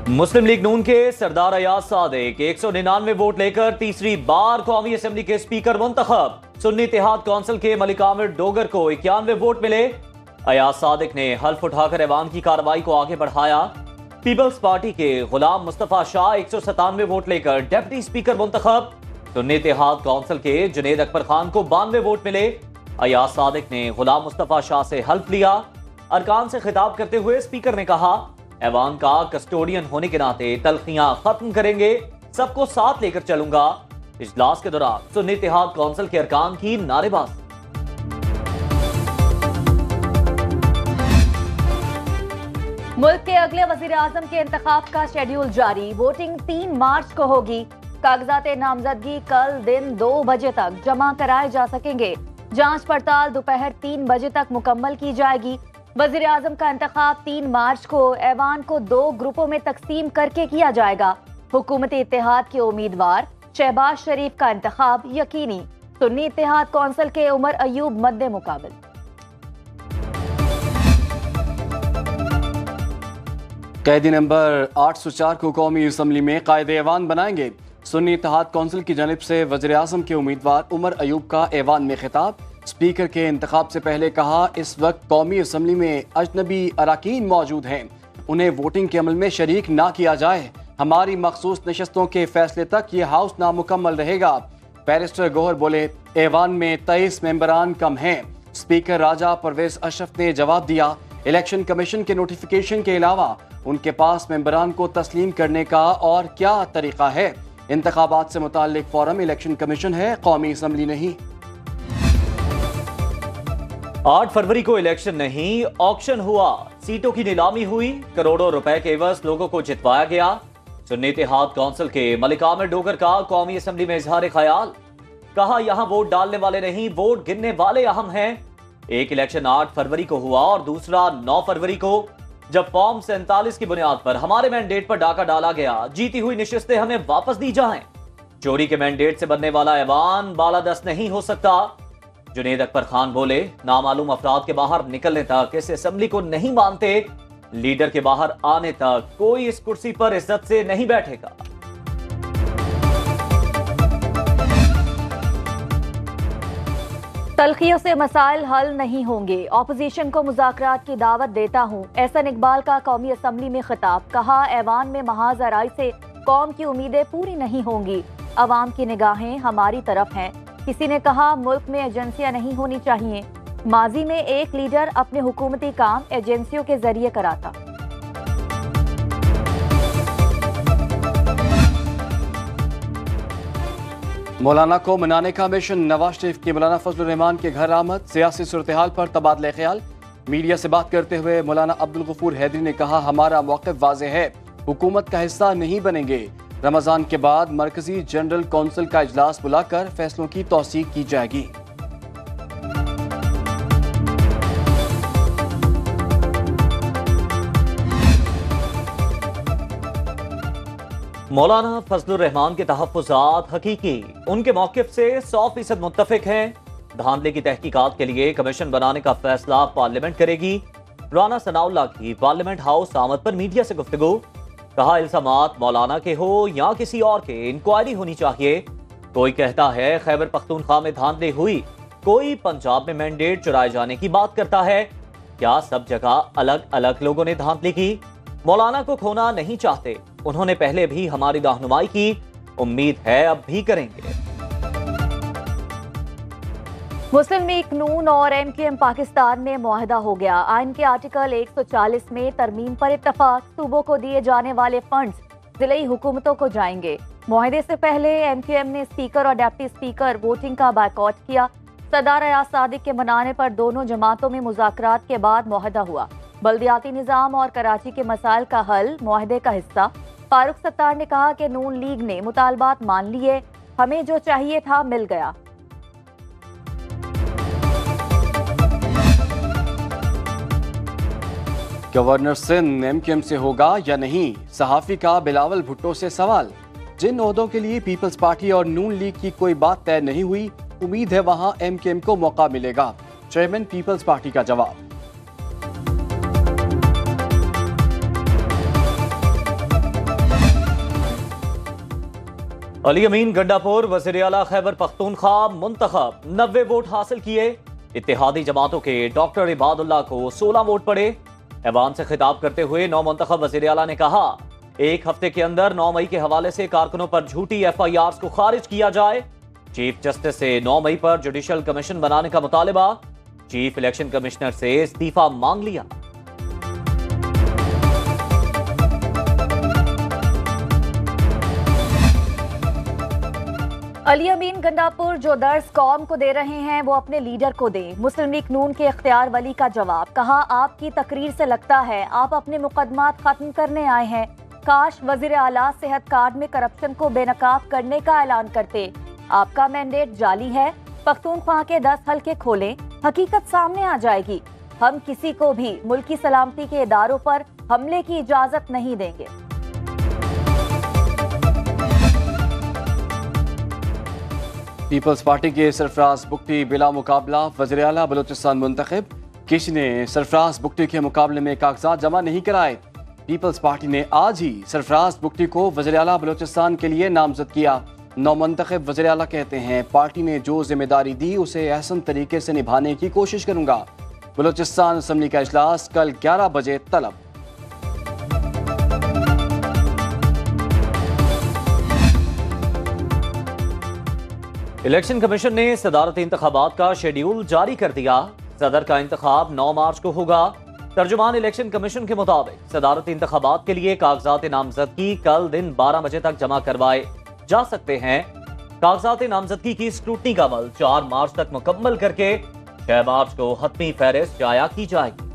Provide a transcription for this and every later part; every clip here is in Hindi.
मुस्लिम लीग नून के सरदार अयाज सादिक 199 वोट लेकर तीसरी बार कौमी असेंबली के स्पीकर मुंतखब। सुन्नी इत्तेहाद कौंसिल के मलिक आमिर डोगर को 91 वोट मिले। अयाज सादिक ने हल्फ उठाकर ऐवान की कार्रवाई को आगे बढ़ाया। पीपल्स पार्टी के गुलाम मुस्तफा शाह 197 वोट लेकर डिप्टी स्पीकर मुंतखब। सुन्नी इत्तेहाद कौंसिल के जुनेद अकबर खान को 92 वोट मिले। अयाज सादिक ने गुलाम मुस्तफा शाह से हल्फ लिया। अरकान से खिताब करते हुए स्पीकर ने कहा, ऐवान का कस्टोडियन होने के नाते तलखियां खत्म करेंगे, सबको साथ लेकर चलूंगा। इजलास के दौरान सुन्नी इत्तेहाद कौंसिल के अरकान की नारेबाजी। मुल्क के अगले वजीर आजम के इंतखाब का शेड्यूल जारी। वोटिंग 3 मार्च को होगी। कागजात नामजदगी कल दिन 2 बजे तक जमा कराए जा सकेंगे। जांच पड़ताल दोपहर 3 बजे तक मुकम्मल की जाएगी। वजीर आजम का इंतखाब 3 मार्च को ऐवान को 2 ग्रुपों में तकसीम करके किया जाएगा। हुकूमती इत्तेहाद के उम्मीदवार शहबाज शरीफ का इंतखाब यकीनी। सुन्नी इत्तेहाद कौंसिल के उमर अयूब मद्दे मुकाबिल। कैदी नंबर 804 को कौमी असम्बली में कायद ऐवान बनाएंगे। सुन्नी इत्तेहाद कौंसिल की जानिब से वज़ीर आज़म के उम्मीदवार उमर अयूब का ऐवान में खिताब। स्पीकर के इंतखाब से पहले कहा, इस वक्त कौमी असम्बली में अजनबी अरकान मौजूद हैं, उन्हें वोटिंग के अमल में शरीक ना किया जाए। हमारी मखसूस नशस्तों के फैसले तक ये हाउस नामुकम्मल रहेगा। बैरिस्टर गोहर बोले, ऐवान में 23 मेंबरान कम हैं। स्पीकर राजा परवेज अशरफ ने जवाब दिया, इलेक्शन कमीशन के नोटिफिकेशन के अलावा उनके पास मेंबरान को तस्लीम करने का और क्या तरीका है। इंतखाबात से मुताल्लिक फोरम इलेक्शन कमीशन है, कौमी असम्बली नहीं। 8 फरवरी को इलेक्शन नहीं, ऑक्शन हुआ। सीटों की नीलामी हुई। करोड़ों रुपए के एवज लोगों को जितवाया गया। सुन्नी इत्तेहाद कौंसिल के मलिक आमिर डोगर का कौमी असम्बली में इजहार ख्याल। कहा, यहां वोट डालने वाले नहीं, वोट गिनने वाले अहम हैं। एक इलेक्शन 8 फरवरी को हुआ और दूसरा 9 फरवरी को, जब फॉर्म 47 की बुनियाद पर हमारे मैंडेट पर डाका डाला गया। जीती हुई निशस्तें हमें वापस दी जाएं। चोरी के मैंडेट से बनने वाला ऐवान बालादस्त नहीं हो सकता। जुनेद अकबर खान बोले, नामालूम अफराद के बाहर निकलने तक इस असेंबली को नहीं मानते। लीडर के बाहर आने तक कोई इस कुर्सी पर इज्जत से नहीं बैठेगा। तलखियों से मसाइल हल नहीं होंगे। ऑपोजिशन को मुज़ाकरात की दावत देता हूँ। एहसन इकबाल का कौमी असम्बली में खिताब। कहा, ऐवान में महाज आराई से कौम की उम्मीदें पूरी नहीं होंगी। अवाम की निगाहें हमारी तरफ हैं। किसी ने कहा, मुल्क में एजेंसियां नहीं होनी चाहिए। माजी में एक लीडर अपने हुकूमती काम एजेंसियों के जरिए कराता। मौलाना को मनाने का मिशन। नवाज शरीफ की मौलाना फजलुर रहमान के घर आमद। सियासी सूरत-ए-हाल पर तबादला ख्याल। मीडिया से बात करते हुए मौलाना अब्दुल गफूर हैदरी ने कहा, हमारा मौक़िफ़ वाज़ेह है, हुकूमत का हिस्सा नहीं बनेंगे। रमजान के बाद मरकजी जनरल कौंसिल का इजलास बुलाकर फैसलों की तौसीक की जाएगी। मौलाना फजलुर रहमान के तहफ़्फ़ुज़ात हकीकी, उनके मौक़िफ़ से 100% मुत्तफ़िक हैं। धांधले की तहकीकात के लिए कमीशन बनाने का फैसला पार्लियामेंट करेगी। राना सनाउल्लाह की पार्लियामेंट हाउस आमद पर मीडिया से गुफ्तगू। कहा, इल्ज़ामात मौलाना के हो या किसी और के, इंक्वायरी होनी चाहिए। कोई कहता है खैबर पख्तूनख्वा में धांधली हुई, कोई पंजाब में मैंडेट चुराए जाने की बात करता है। क्या सब जगह अलग अलग लोगों ने धांधली की? मौलाना को खोना नहीं चाहते। उन्होंने पहले भी हमारी रहनुमाई की, उम्मीद है अब भी करेंगे। मुस्लिम लीग नून और MQM पाकिस्तान में मुआहदा हो गया। आइन के आर्टिकल 140 में तरमीम पर इत्तफाक। सूबों को दिए जाने वाले फंड्स जिले हुकूमतों को जाएंगे। मुआहदे से पहले MQM ने स्पीकर और डिप्टी स्पीकर वोटिंग का बायकॉट किया। सरदार अयाज सादिक के मनाने पर दोनों जमातों में मुज़ाकरात के बाद मुआहदा हुआ। बल्दियाती निज़ाम और कराची के मसाइल का हल मुआहदे का हिस्सा। फारूक सत्तार ने कहा कि नून लीग ने मुतालबात मान लिए, हमें जो चाहिए था मिल गया। गवर्नर सिंध MQM से होगा या नहीं, सहाफी का बिलावल भुट्टो से सवाल। जिन ओहदों के लिए पीपल्स पार्टी और नून लीग की कोई बात तय नहीं हुई, उम्मीद है वहां MQM को मौका मिलेगा। चेयरमैन पीपल्स पार्टी का जवाब। अली अमीन गंडापुर वज़ीर आला खैबर पख्तूनख्वा मुंतखब 90 वोट हासिल किए। इत्तेहादी जमातों के डॉक्टर इबादुल्लाह को 16 वोट पड़े। ऐवान से खिताब करते हुए नौ मुंतखब वज़ीर आला ने कहा, एक हफ्ते के अंदर 9 मई के हवाले से कारकुनों पर झूठी FIRs को खारिज किया जाए। चीफ जस्टिस से 9 मई पर जुडिशल कमीशन बनाने का मुतालिबा। चीफ इलेक्शन कमिश्नर से इस्तीफा मांग लिया। अली अमीन गंडापुर जो दर्ज कौम को दे रहे हैं वो अपने लीडर को दें। मुस्लिम लीग नून के इख्तियार वली का जवाब। कहा, आपकी तकरीर से लगता है आप अपने मुकदमात खत्म करने आए हैं। काश वजीर आला सेहत कार्ड में करप्शन को बेनकाब करने का ऐलान करते। आपका मैंडेट जाली है। पख्तूनख्वा के 10 हल्के खोलें, हकीकत सामने आ जाएगी। हम किसी को भी मुल्की सलामती के इदारों पर हमले की इजाजत नहीं देंगे। पीपल्स पार्टी के सरफराज बुगटी बिला मुकाबला वज़ीर आला बलूचिस्तान मुंतखब। किसी ने सरफराज बुगटी के मुकाबले में कागजात जमा नहीं कराए। पीपल्स पार्टी ने आज ही सरफराज बुगटी को वज़ीर आला बलूचिस्तान के लिए नामजद किया। नौ मुंतखब वज़ीर आला कहते हैं, पार्टी ने जो जिम्मेदारी दी उसे अहसन तरीके से निभाने की कोशिश करूंगा। बलूचिस्तान असम्बली का इजलास कल 11 बजे तलब। इलेक्शन कमीशन ने सदारती इंतखाबात का शेड्यूल जारी कर दिया। सदर का इंतखाब 9 मार्च को होगा। तर्जुमान इलेक्शन कमीशन के मुताबिक सदारती इंतखाबात के लिए कागजात नामजदगी कल दिन 12 बजे तक जमा करवाए जा सकते हैं। कागजात नामजदगी की स्क्रूटनी का अमल 4 मार्च तक मुकम्मल करके 6 मार्च को हतमी फहरिस्त जाया की जाएगी।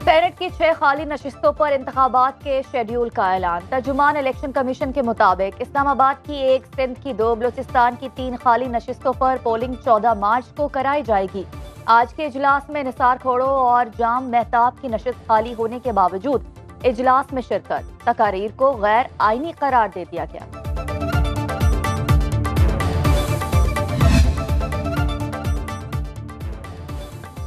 सेनेट की 6 खाली नशिस्तों पर इंतखाबात के शेड्यूल का ऐलान। तर्जुमान इलेक्शन कमीशन के मुताबिक इस्लामाबाद की 1, सिंध की 2, बलूचिस्तान की 3 खाली नशिस्तों पर पोलिंग 14 मार्च को कराई जाएगी। आज के इजलास में निसार खोड़ो और जाम मेहताब की नशिस्त खाली होने के बावजूद इजलास में शिरकत। तकारीर को गैर आईनी करार दे दिया गया।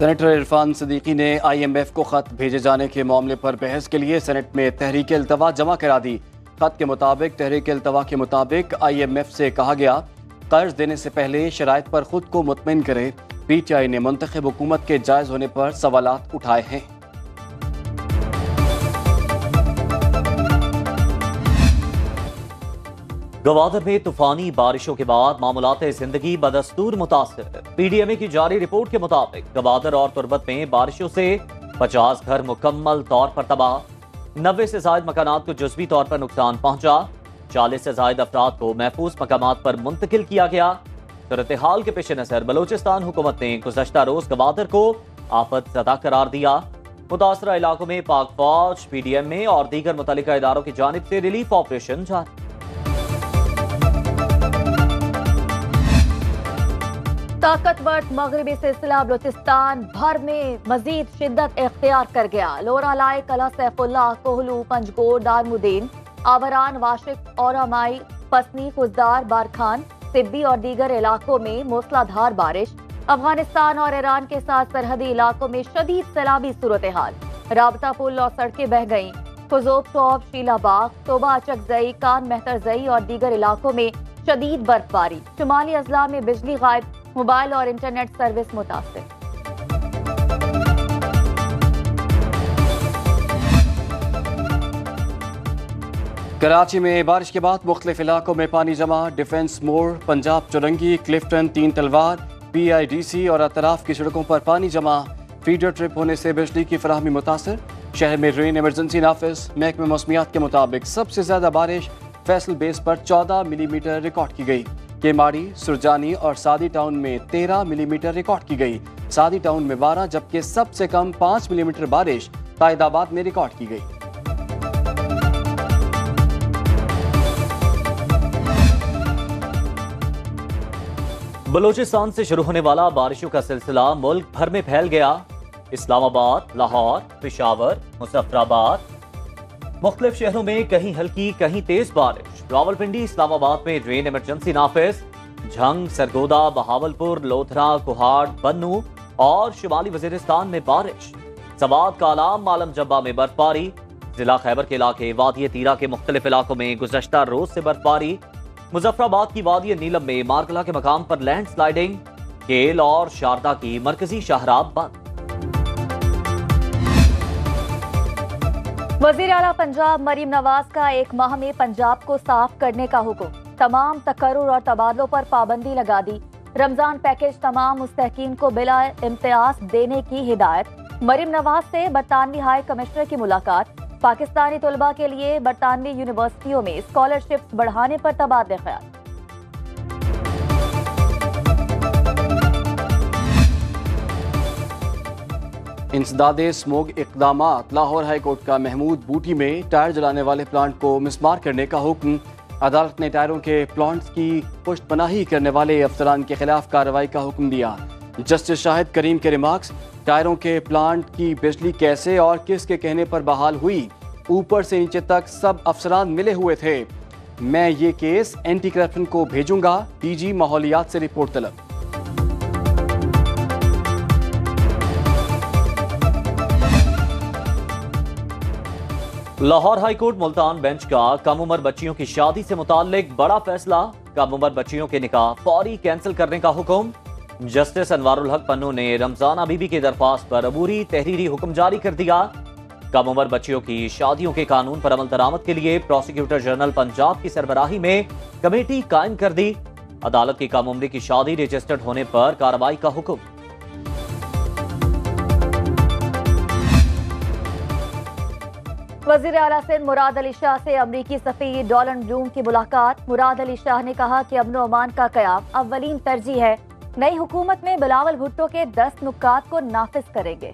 सेनेटर इरफान सदीकी ने IMF को खत भेजे जाने के मामले पर बहस के लिए सेनेट में तहरीक इल्तवा जमा करा दी। खत के मुताबिक तहरीक इल्तवा के मुताबिक IMF से कहा गया, कर्ज देने से पहले शराइत पर खुद को मुतमईन करे। PTI ने मुंतखब हुकूमत के जायज होने पर सवालात उठाए हैं। गवादर में तूफानी बारिशों के बाद मामूलाते जिंदगी बदस्तूर मुतासिर। PDMA की जारी रिपोर्ट के मुताबिक गवादर और तुरबत में बारिशों से 50 घर मुकम्मल तौर पर तबाह। 90 से ज्यादा मकानात को जुज़वी तौर पर नुकसान पहुंचा। 40 से ज्यादा अफराद को महफूज मकामात पर मुंतकिल किया गया। सूरत हाल के पेश नजर बलूचिस्तान हुकूमत ने गुज़श्ता रोज गवादर को आफत ज़दा करार दिया। मुतासरा इलाकों में पाक फौज, PDMA और दीगर मुतल्लिका इदारों की जानिब से रिलीफ ऑपरेशन जारी। ताकतवर मगरबी सिलसिला बलूचिस्तान भर में मजीद शिद्दत इख्तियार कर गया। लोरालाई, कला सैफुल्लाह, कोहलू, पंजगोर, दारमुद्दीन, आबरान, वाशिक, औरामाई, पसनी, खुजदार, बारखान, सिब्बी और दीगर इलाकों में मूसलाधार बारिश। अफगानिस्तान और ईरान के साथ सरहदी इलाकों में शदीद सैलाबी सूरत हाल। राबता पुल और सड़कें बह गईं। खुजोब टॉप, शीलाबाग, तोबा अचकजई, कान मेहतरजई और दीगर इलाकों में शदीद बर्फबारी। शुमाली अजला में बिजली गायब, मोबाइल और इंटरनेट सर्विस मुतासिर। कराची में बारिश के बाद मुख्तलिफ इलाकों में पानी जमा। डिफेंस मोड़, पंजाब चौरंगी, क्लिफ्टन, 3 तलवार, PIDC और अतराफ की सड़कों पर पानी जमा। फीडर ट्रिप होने से बिजली की फराहमी मुतासर। शहर में रेन इमरजेंसी नाफिज। महकमे मौसमियात के मुताबिक सबसे ज्यादा बारिश फैसल बेस पर 14 मिलीमीटर रिकॉर्ड की गई। केमाड़ी, सुरजानी और सादी टाउन में 13 मिलीमीटर रिकॉर्ड की गई। सादी टाउन में 12, जबकि सबसे कम 5 मिलीमीटर बारिश कायदाबाद में रिकॉर्ड की गई। बलूचिस्तान से शुरू होने वाला बारिशों का सिलसिला मुल्क भर में फैल गया। इस्लामाबाद, लाहौर, पेशावर, मुजफ्फराबाद, मुख्तलिफ शहरों में कहीं हल्की कहीं तेज बारिश। रावलपिंडी, इस्लामाबाद में रेन इमरजेंसी नाफिज। झंग, सरगोदा, बहावलपुर, लोथरा, कुहाड़, बन्नू और शुमाली वजीरिस्तान में बारिश। सवात, कालाम, मालम जब्बा में बर्फबारी। जिला खैबर के इलाके वादी तीरा के मुख्तलिफ इलाकों में गुज़श्ता रोज से बर्फबारी। मुजफ्फराबाद की वादी नीलम में मारकला के मकाम पर लैंड स्लाइडिंग। केल और शारदा की मरकजी शाहराह बंद। वजीर आला पंजाब मरीम नवाज का 1 माह में पंजाब को साफ करने का हुक्म। तमाम तकर्रुर और तबादलों पर पाबंदी लगा दी। रमजान पैकेज तमाम मुस्तहकीन को बिला इम्तियाज देने की हिदायत। मरीम नवाज से बरतानवी हाई कमिश्नर की मुलाकात। पाकिस्तानी तलबा के लिए बरतानवी यूनिवर्सिटियों में स्कॉलरशिप्स बढ़ाने पर तबादले ख्याल। इंसदादे स्मोग इक़दामात। लाहौर हाई कोर्ट का महमूद बूटी में टायर जलाने वाले प्लांट को मिसमार करने का हुक्म। अदालत ने टायरों के प्लांट्स की पुष्ट पनाही करने वाले अफसरान के खिलाफ कार्रवाई का हुक्म दिया। जस्टिस शाहिद करीम के रिमार्क्स, टायरों के प्लांट की बिजली कैसे और किसके कहने पर बहाल हुई, ऊपर से नीचे तक सब अफसरान मिले हुए थे। मैं ये केस एंटी करप्शन को भेजूंगा, डीजी माहौलियात से रिपोर्ट तलब। लाहौर हाईकोर्ट मुल्तान बेंच का कम उम्र बच्चियों की शादी से मुताल्लिक बड़ा फैसला। कम उम्र बच्चियों के निकाह फौरी कैंसिल करने का हुक्म। जस्टिस अनवारुल हक पन्नू ने रमजाना बीबी की दरख्वास्त पर अबूरी तहरीरी हुक्म जारी कर दिया। कम उम्र बच्चियों की शादियों के कानून पर अमल दरामद के लिए प्रोसिक्यूटर जनरल पंजाब की सरबराही में कमेटी कायम कर दी। अदालत की कम उम्री की शादी रजिस्टर्ड होने पर कार्रवाई का हुक्म। वजीर आला सिंध मुराद अली शाह से अमरीकी सफीर डोनाल्ड ब्लूम की मुलाकात। मुराद अली शाह ने कहा कि अमन अमान का क़याम अव्वलीन तरजीह है। नई हुकूमत में बिलावल भुट्टो के 10 नुकात को नाफिज करेंगे।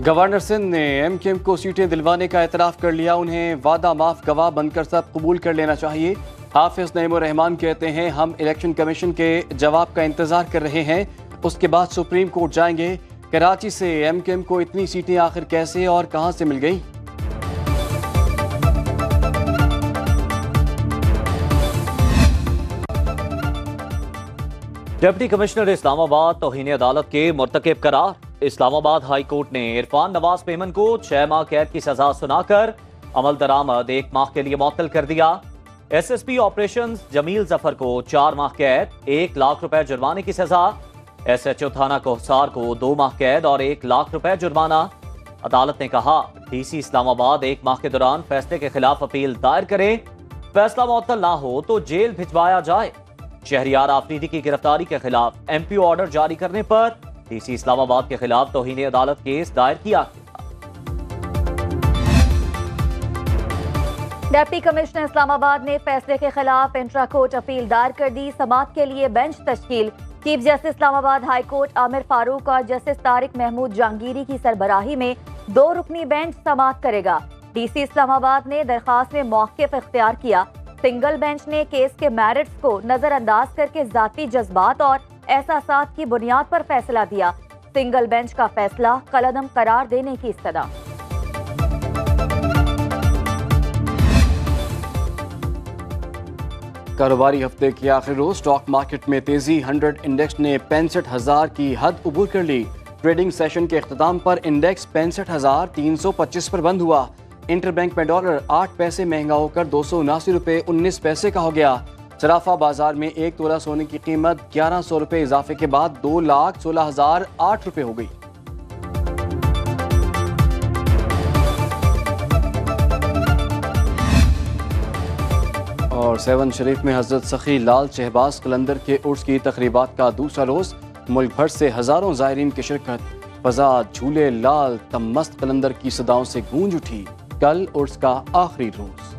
गवर्नर सिंध ने एमकेएम को सीटें दिलवाने का एतराफ़ कर लिया। उन्हें वादा माफ गवाह बनकर सब कबूल कर लेना चाहिए। हाफिज नईमुर रहमान कहते हैं, हम इलेक्शन कमीशन के जवाब का इंतजार कर रहे हैं, उसके बाद सुप्रीम कोर्ट जाएंगे। कराची से एमकेएम को इतनी सीटें आखिर कैसे और कहां से मिल गई? डिप्टी कमिश्नर इस्लामाबाद तौहीन अदालत के मुर्तकिब करार। इस्लामाबाद हाई कोर्ट ने इरफान नवाज पेमन को 6 माह कैद की सजा सुनाकर अमल दरामद 1 माह के लिए मुअत्तल कर दिया। एसएसपी ऑपरेशंस जमील जफर को 4 माह कैद, 1 लाख रुपए जुर्माने की सजा। एसएचओ थाना कोहसार को 2 माह कैद और 1 लाख रुपए जुर्माना। अदालत ने कहा, डीसी इस्लामाबाद 1 माह के दौरान फैसले के खिलाफ अपील दायर करें। फैसला मुअत्तल ना हो तो जेल भिजवाया जाए। शहरियार आफरीदी की गिरफ्तारी के खिलाफ एमपी ऑर्डर जारी करने पर डीसी इस्लामाबाद के खिलाफ तौहीन अदालत केस दायर किया। डिप्टी कमिश्नर इस्लामाबाद ने फैसले के खिलाफ इंट्रा कोर्ट अपील दायर कर दी। समाअत के लिए बेंच तश्कील। Chief justice Islamabad high court Aamir Farooq और जस्टिस तारिक महमूद जहांगीरी की सरबराही में 2 रुकनी बेंच समाअत करेगा। डीसी इस्लामाबाद ने दरखास्त में मौक़िफ़ इख्तियार किया। सिंगल बेंच ने केस के मेरिट्स को नजरअंदाज करके जाती जज्बात और एहसासात की बुनियाद पर फैसला दिया। सिंगल बेंच का फैसला कलअदम करार देने की इस्तदा। कारोबारी हफ्ते के आखिरी रोज स्टॉक मार्केट में तेजी। 100 इंडेक्स ने 65,000 की हद उबूर कर ली। ट्रेडिंग सेशन के इख्तिताम पर इंडेक्स 65,325 पर बंद हुआ। इंटरबैंक में डॉलर 8 पैसे महंगा होकर 279 रुपए 19 पैसे का हो गया। सराफा बाजार में 1 तोला सोने की कीमत 1100 रुपए इजाफे के बाद 2,16,008 रुपए हो गई। और 7 शरीफ में हजरत सखी लाल शहबाज कलंदर के उर्स की तकरीबात का दूसरा रोज। मुल्क भर से हजारों ज़ायरीन की शिरकत। फजा झूले लाल तमस्त कलंदर की सदाओं से गूंज उठी। कल उर्स का आखिरी रोज।